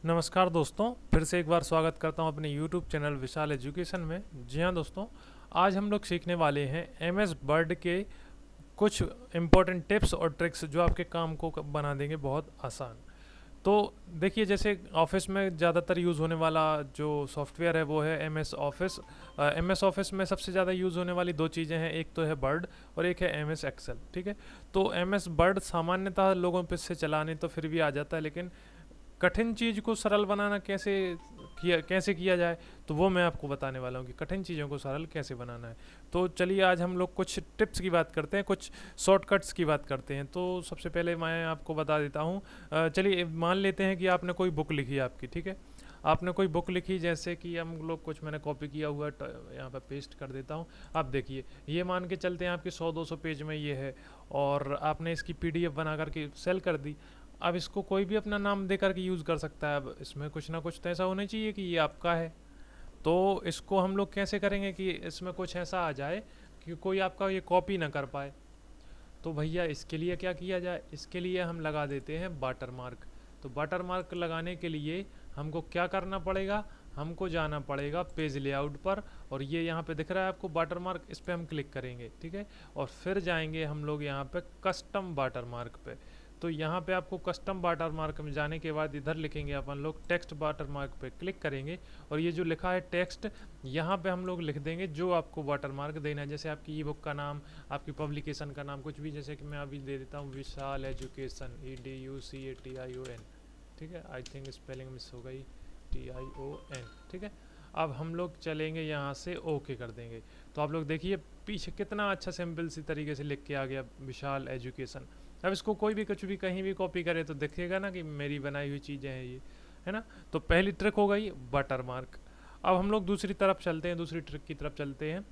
नमस्कार दोस्तों, फिर से एक बार स्वागत करता हूं अपने YouTube चैनल विशाल एजुकेशन में। जी हाँ दोस्तों, आज हम लोग सीखने वाले हैं MS वर्ड के कुछ इम्पोर्टेंट टिप्स और ट्रिक्स जो आपके काम को बना देंगे बहुत आसान। तो देखिए, जैसे ऑफिस में ज़्यादातर यूज़ होने वाला जो सॉफ्टवेयर है वो है MS ऑफिस। MS ऑफिस में सबसे ज़्यादा यूज़ होने वाली दो चीज़ें हैं, एक तो है वर्ड और एक है MS एक्सेल। ठीक है, तो MS वर्ड सामान्यतः लोगों पे से चलाने तो फिर भी आ जाता है, लेकिन कठिन चीज़ को सरल बनाना कैसे किया जाए, तो वो मैं आपको बताने वाला हूँ कि कठिन चीज़ों को सरल कैसे बनाना है। तो चलिए आज हम लोग कुछ टिप्स की बात करते हैं, कुछ शॉर्टकट्स की बात करते हैं। तो सबसे पहले मैं आपको बता देता हूँ। चलिए मान लेते हैं कि आपने कोई बुक लिखी है आपकी, ठीक है। आपने कोई बुक लिखी, जैसे कि हम लोग कुछ मैंने कॉपी किया हुआ है, यहाँ पर पेस्ट कर देता हूँ। आप देखिए, ये मान के चलते हैं आपकी 100-200 पेज में ये है, और आपने इसकी PDF बना करके सेल कर दी। अब इसको कोई भी अपना नाम दे करके यूज़ कर सकता है। अब इसमें कुछ ना कुछ तो ऐसा होना चाहिए कि ये आपका है। तो इसको हम लोग कैसे करेंगे कि इसमें कुछ ऐसा आ जाए कि कोई आपका ये कॉपी ना कर पाए। तो भैया इसके लिए क्या किया जाए, इसके लिए हम लगा देते हैं वाटर मार्क। तो वाटर मार्क लगाने के लिए हमको क्या करना पड़ेगा, हमको जाना पड़ेगा पेज लेआउट पर, और ये यहाँ पे दिख रहा है आपको वाटर मार्क, इस पर हम क्लिक करेंगे, ठीक है। और फिर जाएंगे हम लोग यहाँ पे कस्टम वाटर मार्क पे। तो यहाँ पे आपको कस्टम वाटर मार्क में जाने के बाद इधर लिखेंगे अपन लोग टेक्स्ट वाटर मार्क पे क्लिक करेंगे, और ये जो लिखा है टेक्स्ट, यहाँ पे हम लोग लिख देंगे जो आपको वाटर मार्क देना है। जैसे आपकी ई बुक का नाम, आपकी पब्लिकेशन का नाम, कुछ भी, जैसे कि मैं अभी दे देता हूँ विशाल एजुकेशन, EDUCATION, ठीक है। आई थिंक स्पेलिंग मिस हो गई, TION, ठीक है। अब हम लोग चलेंगे यहाँ से ओके कर देंगे। तो आप लोग देखिए पीछे कितना अच्छा सिंपल सी तरीके से लिख के आ गया विशाल एजुकेशन। अब इसको कोई भी कुछ भी कहीं भी कॉपी करे तो दिखेगा ना कि मेरी बनाई हुई चीज़ें हैं ये, है ना। तो पहली ट्रिक हो गई वाटर मार्क। अब हम लोग दूसरी तरफ चलते हैं, दूसरी ट्रिक की तरफ चलते हैं।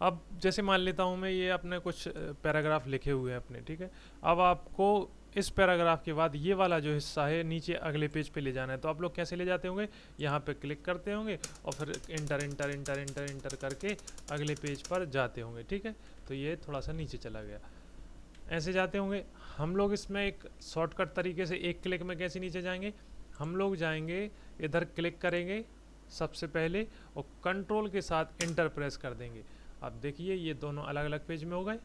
अब जैसे मान लेता हूँ मैं, ये अपने कुछ पैराग्राफ लिखे हुए हैं अपने, ठीक है। अब आपको इस पैराग्राफ के बाद ये वाला जो हिस्सा है नीचे अगले पेज पे ले जाना है। तो आप लोग कैसे ले जाते होंगे, यहाँ पे क्लिक करते होंगे और फिर inter inter inter inter inter करके अगले पेज पर जाते होंगे, ठीक है। तो ये थोड़ा सा नीचे चला गया, ऐसे जाते होंगे। हम लोग इसमें एक शॉर्टकट तरीके से एक क्लिक में कैसे नीचे जाएंगे, हम लोग जाएंगे इधर क्लिक करेंगे सबसे पहले, और कंट्रोल के साथ इंटर प्रेस कर देंगे। अब देखिए ये दोनों अलग अलग पेज में हो गए।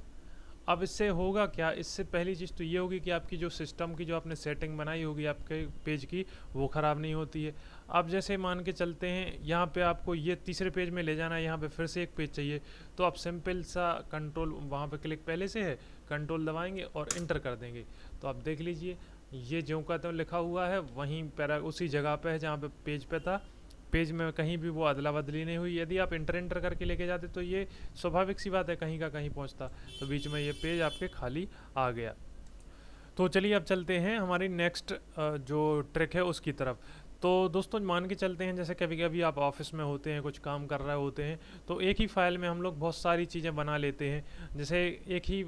अब इससे होगा क्या, इससे पहली चीज़ तो ये होगी कि आपकी जो सिस्टम की जो आपने सेटिंग बनाई होगी आपके पेज की, वो ख़राब नहीं होती है। अब जैसे मान के चलते हैं यहाँ पे आपको ये तीसरे पेज में ले जाना है, यहाँ पे फिर से एक पेज चाहिए, तो आप सिंपल सा कंट्रोल, वहाँ पे क्लिक पहले से है, कंट्रोल दबाएंगे और इंटर कर देंगे। तो आप देख लीजिए ये ज्यों का त्यों लिखा हुआ है, वहीं पैरा उसी जगह पे है जहाँ पे पेज पे था। पेज में कहीं भी वो अदला बदली नहीं हुई। यदि आप इंटर इंटर करके लेके जाते तो ये स्वाभाविक सी बात है, कहीं का कहीं पहुंचता, तो बीच में ये पेज आपके खाली आ गया। तो चलिए अब चलते हैं हमारी नेक्स्ट जो ट्रिक है उसकी तरफ। तो दोस्तों मान के चलते हैं, जैसे कभी कभी आप ऑफिस में होते हैं, कुछ काम कर रहे होते हैं, तो एक ही फाइल में हम लोग बहुत सारी चीज़ें बना लेते हैं। जैसे एक ही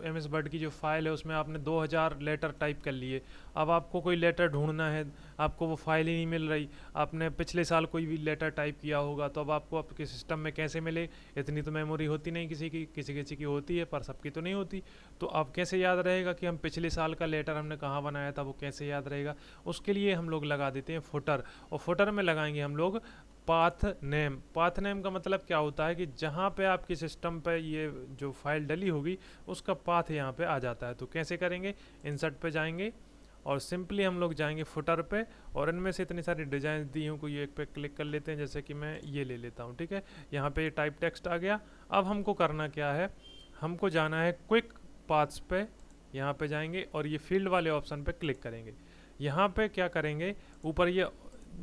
MS वर्ड की जो फाइल है उसमें आपने 2000 लेटर टाइप कर लिए। अब आपको कोई लेटर ढूंढना है, आपको वो फाइल ही नहीं मिल रही। आपने पिछले साल कोई भी लेटर टाइप किया होगा, तो अब आपको आपके सिस्टम में कैसे मिले, इतनी तो मेमोरी होती नहीं किसी की, किसी किसी की होती है पर सबकी तो नहीं होती। तो अब कैसे याद रहेगा कि हम पिछले साल का लेटर हमने कहाँ बनाया था, वो कैसे याद रहेगा। उसके लिए हम लोग लगा देते हैं फुटर, और फुटर में लगाएंगे हम लोग पाथ नेम। पाथ नेम का मतलब क्या होता है कि जहाँ पे आपके सिस्टम पे ये जो फाइल डली होगी उसका पाथ यहाँ पे आ जाता है। तो कैसे करेंगे, इंसर्ट पे जाएंगे और सिंपली हम लोग जाएंगे फुटर पे, और इनमें से इतनी सारी डिजाइन दी हूँ, कोई एक पे क्लिक कर लेते हैं, जैसे कि मैं ये ले लेता हूँ, ठीक है। यहाँ पे टाइप टेक्स्ट आ गया। अब हमको करना क्या है, हमको जाना है क्विक पाथ्स पे, यहाँ पे जाएंगे और ये फील्ड वाले ऑप्शन पे क्लिक करेंगे। यहाँ पे क्या करेंगे, ऊपर ये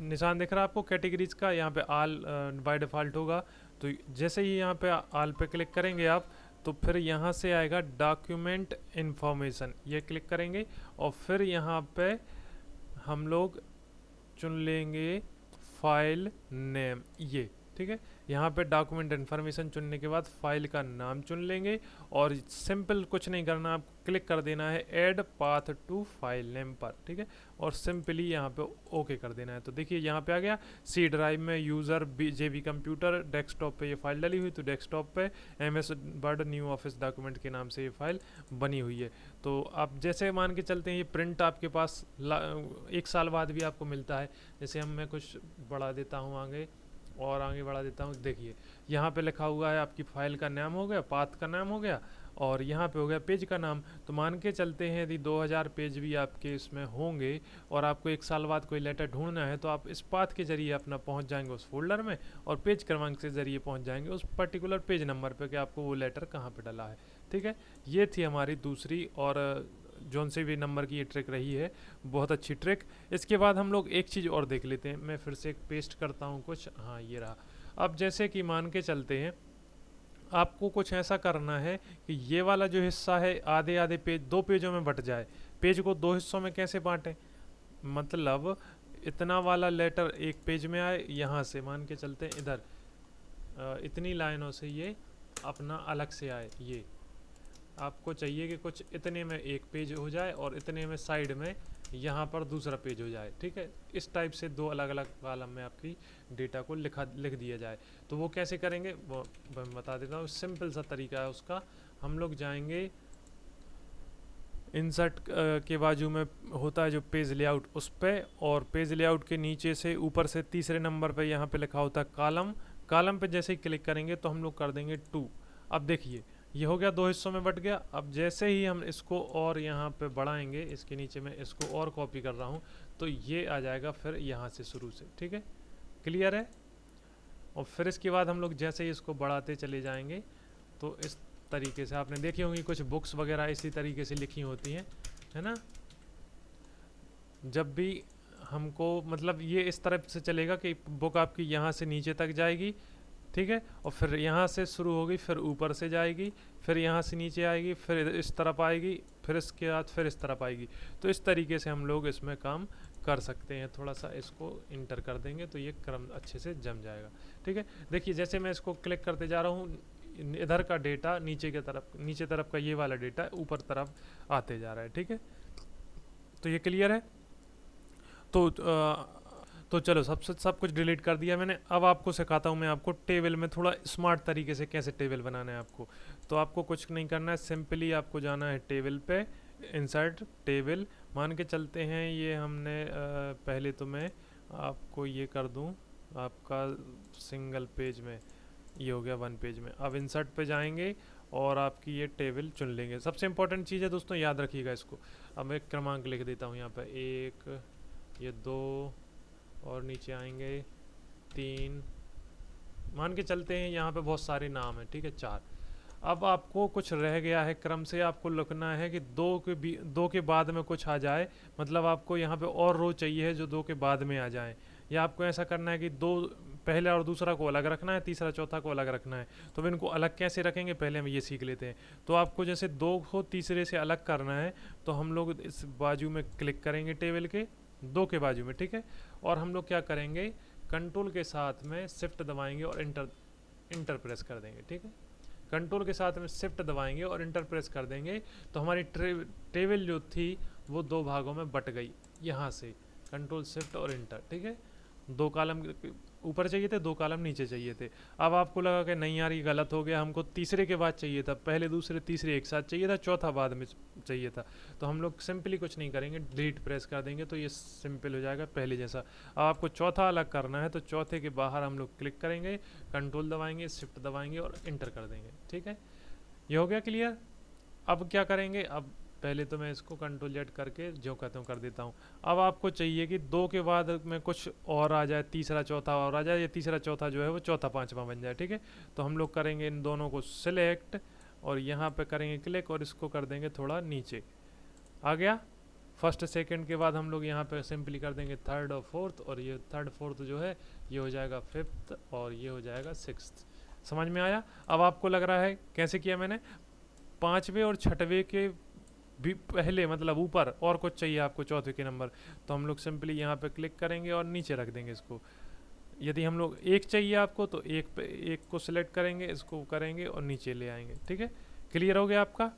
निशान दिख रहा है आपको कैटेगरीज का, यहाँ पे आल बाय डिफ़ॉल्ट होगा। तो जैसे ही यहाँ पे आल पे क्लिक करेंगे आप, तो फिर यहाँ से आएगा डॉक्यूमेंट इन्फॉर्मेशन, ये क्लिक करेंगे और फिर यहाँ पे हम लोग चुन लेंगे फाइल नेम, ये ठीक है। यहाँ पे डॉक्यूमेंट इन्फॉर्मेशन चुनने के बाद फाइल का नाम चुन लेंगे और सिंपल कुछ नहीं करना, आपको क्लिक कर देना है add path to file name पर, ठीक है, और सिंपली यहाँ पे ओके कर देना है। तो देखिए यहाँ पे आ गया सी ड्राइव में यूज़र जेबी कंप्यूटर, डेस्कटॉप पे ये फाइल डली हुई, तो डेस्कटॉप पे MS word new office document के नाम से ये फाइल बनी हुई है। तो आप जैसे मान के चलते हैं ये प्रिंट आपके पास 1 साल बाद भी आपको मिलता है। जैसे मैं कुछ बढ़ा देता हूँ आगे और आगे बढ़ा देता हूँ, देखिए यहाँ पे लिखा हुआ है आपकी फाइल का नाम हो गया, पाथ का नाम हो गया और यहाँ पे हो गया पेज का नाम। तो मान के चलते हैं यदि 2000 पेज भी आपके इसमें होंगे और आपको 1 साल बाद कोई लेटर ढूंढना है तो आप इस पाथ के जरिए अपना पहुँच जाएंगे उस फोल्डर में और पेज क्रमांक के जरिए पहुँच जाएंगे उस पर्टिकुलर पेज नंबर पे कि आपको वो लेटर कहाँ पे डला है, ठीक है। ये थी हमारी दूसरी और जौन से भी नंबर की ये ट्रिक रही है, बहुत अच्छी ट्रिक। इसके बाद हम लोग एक चीज़ और देख लेते हैं, मैं फिर से एक पेस्ट करता हूँ कुछ, हाँ ये रहा। अब जैसे कि मान के चलते हैं आपको कुछ ऐसा करना है कि ये वाला जो हिस्सा है आधे आधे पेज 2 पेजों में बट जाए। पेज को 2 हिस्सों में कैसे बांटें, मतलब इतना वाला लेटर एक पेज में आए, यहाँ से मान के चलते हैं इधर इतनी लाइनों से ये अपना अलग से आए। ये आपको चाहिए कि कुछ इतने में एक पेज हो जाए और इतने में साइड में यहाँ पर दूसरा पेज हो जाए, ठीक है। इस टाइप से 2 अलग अलग कॉलम में आपकी डेटा को लिख दिया जाए। तो वो कैसे करेंगे वो मैं बता देता हूँ, सिंपल सा तरीका है उसका। हम लोग जाएंगे इंसर्ट के बाजू में होता है जो पेज लेआउट, उस पर, और पेज लेआउट के नीचे से ऊपर से तीसरे नंबर पे यहाँ पे लिखा होता है कॉलम। कॉलम पे जैसे ही क्लिक करेंगे तो हम लोग कर देंगे 2। अब देखिए ये हो गया 2 हिस्सों में बट गया। अब जैसे ही हम इसको और यहाँ पे बढ़ाएंगे, इसके नीचे में इसको और कॉपी कर रहा हूँ तो ये आ जाएगा फिर यहाँ से शुरू से, ठीक है, क्लियर है। और फिर इसके बाद हम लोग जैसे ही इसको बढ़ाते चले जाएंगे तो इस तरीके से आपने देखी होंगी कुछ बुक्स वगैरह इसी तरीके से लिखी होती हैं, है ना। जब भी हमको मतलब ये इस तरफ से चलेगा कि बुक आपकी यहाँ से नीचे तक जाएगी, ठीक है, और फिर यहाँ से शुरू होगी, फिर ऊपर से जाएगी, फिर यहाँ से नीचे आएगी, फिर इस तरफ आएगी, फिर इसके बाद फिर इस तरफ आएगी। तो इस तरीके से हम लोग इसमें काम कर सकते हैं। थोड़ा सा इसको इंटर कर देंगे तो ये क्रम अच्छे से जम जाएगा, ठीक है। देखिए जैसे मैं इसको क्लिक करते जा रहा हूँ, इधर का डेटा नीचे की तरफ, नीचे तरफ का ये वाला डेटा ऊपर तरफ आते जा रहा है, ठीक है। तो ये क्लियर है। तो चलो सब कुछ डिलीट कर दिया मैंने। अब आपको सिखाता हूँ मैं आपको टेबल में थोड़ा स्मार्ट तरीके से कैसे टेबल बनाना है आपको। तो आपको कुछ नहीं करना है, सिंपली आपको जाना है टेबल पे, इंसर्ट टेबल। मान के चलते हैं ये हमने पहले तो मैं आपको ये कर दूँ आपका सिंगल पेज में, ये हो गया 1 पेज में। अब इंसर्ट पे जाएंगे और आपकी ये टेबल चुन लेंगे। सबसे इंपॉर्टेंट चीज़ है दोस्तों, याद रखिएगा इसको। अब मैं क्रमांक लिख देता हूँ यहाँ पर 1, ये 2 और नीचे आएंगे 3। मान के चलते हैं यहाँ पे बहुत सारे नाम हैं, ठीक है, 4। अब आपको कुछ रह गया है, क्रम से आपको लिखना है कि 2 के बाद में कुछ आ जाए, मतलब आपको यहाँ पे और रो चाहिए है जो 2 के बाद में आ जाए। या आपको ऐसा करना है कि 2 पहले और दूसरा को अलग रखना है, तीसरा चौथा को अलग रखना है। तो इनको अलग कैसे रखेंगे पहले हम ये सीख लेते हैं। तो आपको जैसे 2 को तीसरे से अलग करना है तो हम लोग इस बाजू में क्लिक करेंगे टेबल के 2 के बाजू में, ठीक है। और हम लोग क्या करेंगे, कंट्रोल के साथ में शिफ्ट दबाएंगे और इंटर प्रेस कर देंगे, ठीक है। कंट्रोल के साथ में शिफ्ट दबाएंगे और इंटर प्रेस कर देंगे तो हमारी टेबल जो थी वो 2 भागों में बट गई। यहाँ से कंट्रोल शिफ्ट और इंटर, ठीक है। 2 कॉलम ऊपर चाहिए थे, 2 कॉलम नीचे चाहिए थे। अब आपको लगा कि नहीं यार ये गलत हो गया, हमको तीसरे के बाद चाहिए था, पहले दूसरे तीसरे एक साथ चाहिए था, चौथा बाद में चाहिए था। तो हम लोग सिंपली कुछ नहीं करेंगे, डिलीट प्रेस कर देंगे तो ये सिंपल हो जाएगा पहले जैसा। अब आपको चौथा अलग करना है तो चौथे के बाहर हम लोग क्लिक करेंगे, कंट्रोल दबाएंगे, शिफ्ट दबाएंगे और इंटर कर देंगे, ठीक है। ये हो गया क्लियर। अब क्या करेंगे, अब पहले तो मैं इसको कंट्रोल जेड करके जो कहता हूँ कर देता हूँ। अब आपको चाहिए कि 2 के बाद में कुछ और आ जाए, तीसरा चौथा और आ जाए, या तीसरा चौथा जो है वो चौथा पांचवा बन जाए, ठीक है। तो हम लोग करेंगे इन दोनों को सिलेक्ट और यहाँ पे करेंगे क्लिक और इसको कर देंगे थोड़ा नीचे। आ गया फर्स्ट सेकंड के बाद हम लोग यहाँ पे सिंपली कर देंगे 3rd और 4th, और ये 3rd 4th जो है ये हो जाएगा 5th और ये हो जाएगा 6th। समझ में आया। अब आपको लग रहा है कैसे किया मैंने, 5वें और 6वें के भी पहले मतलब ऊपर और कुछ चाहिए आपको चौथे के नंबर, तो हम लोग सिंपली यहाँ पे क्लिक करेंगे और नीचे रख देंगे इसको। यदि हम लोग एक चाहिए आपको तो एक पे एक को सिलेक्ट करेंगे, इसको करेंगे और नीचे ले आएंगे। ठीक है, क्लियर हो गया आपका।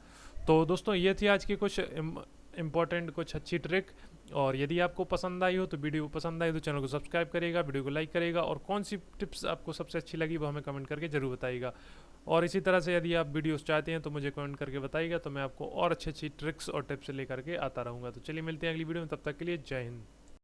तो दोस्तों ये थी आज की कुछ इम्पोर्टेंट कुछ अच्छी ट्रिक। और यदि आपको पसंद आई हो तो वीडियो पसंद आई तो चैनल को सब्सक्राइब करिएगा, वीडियो को लाइक करिएगा, और कौन सी टिप्स आपको सबसे अच्छी लगी वो हमें कमेंट करके ज़रूर बताइएगा। और इसी तरह से यदि आप वीडियोस चाहते हैं तो मुझे कमेंट करके बताइएगा, तो मैं आपको और अच्छी अच्छी ट्रिक्स और टिप्स लेकर के आता रहूँगा। तो चलिए मिलते हैं अगली वीडियो में, तब तक के लिए जय हिंद।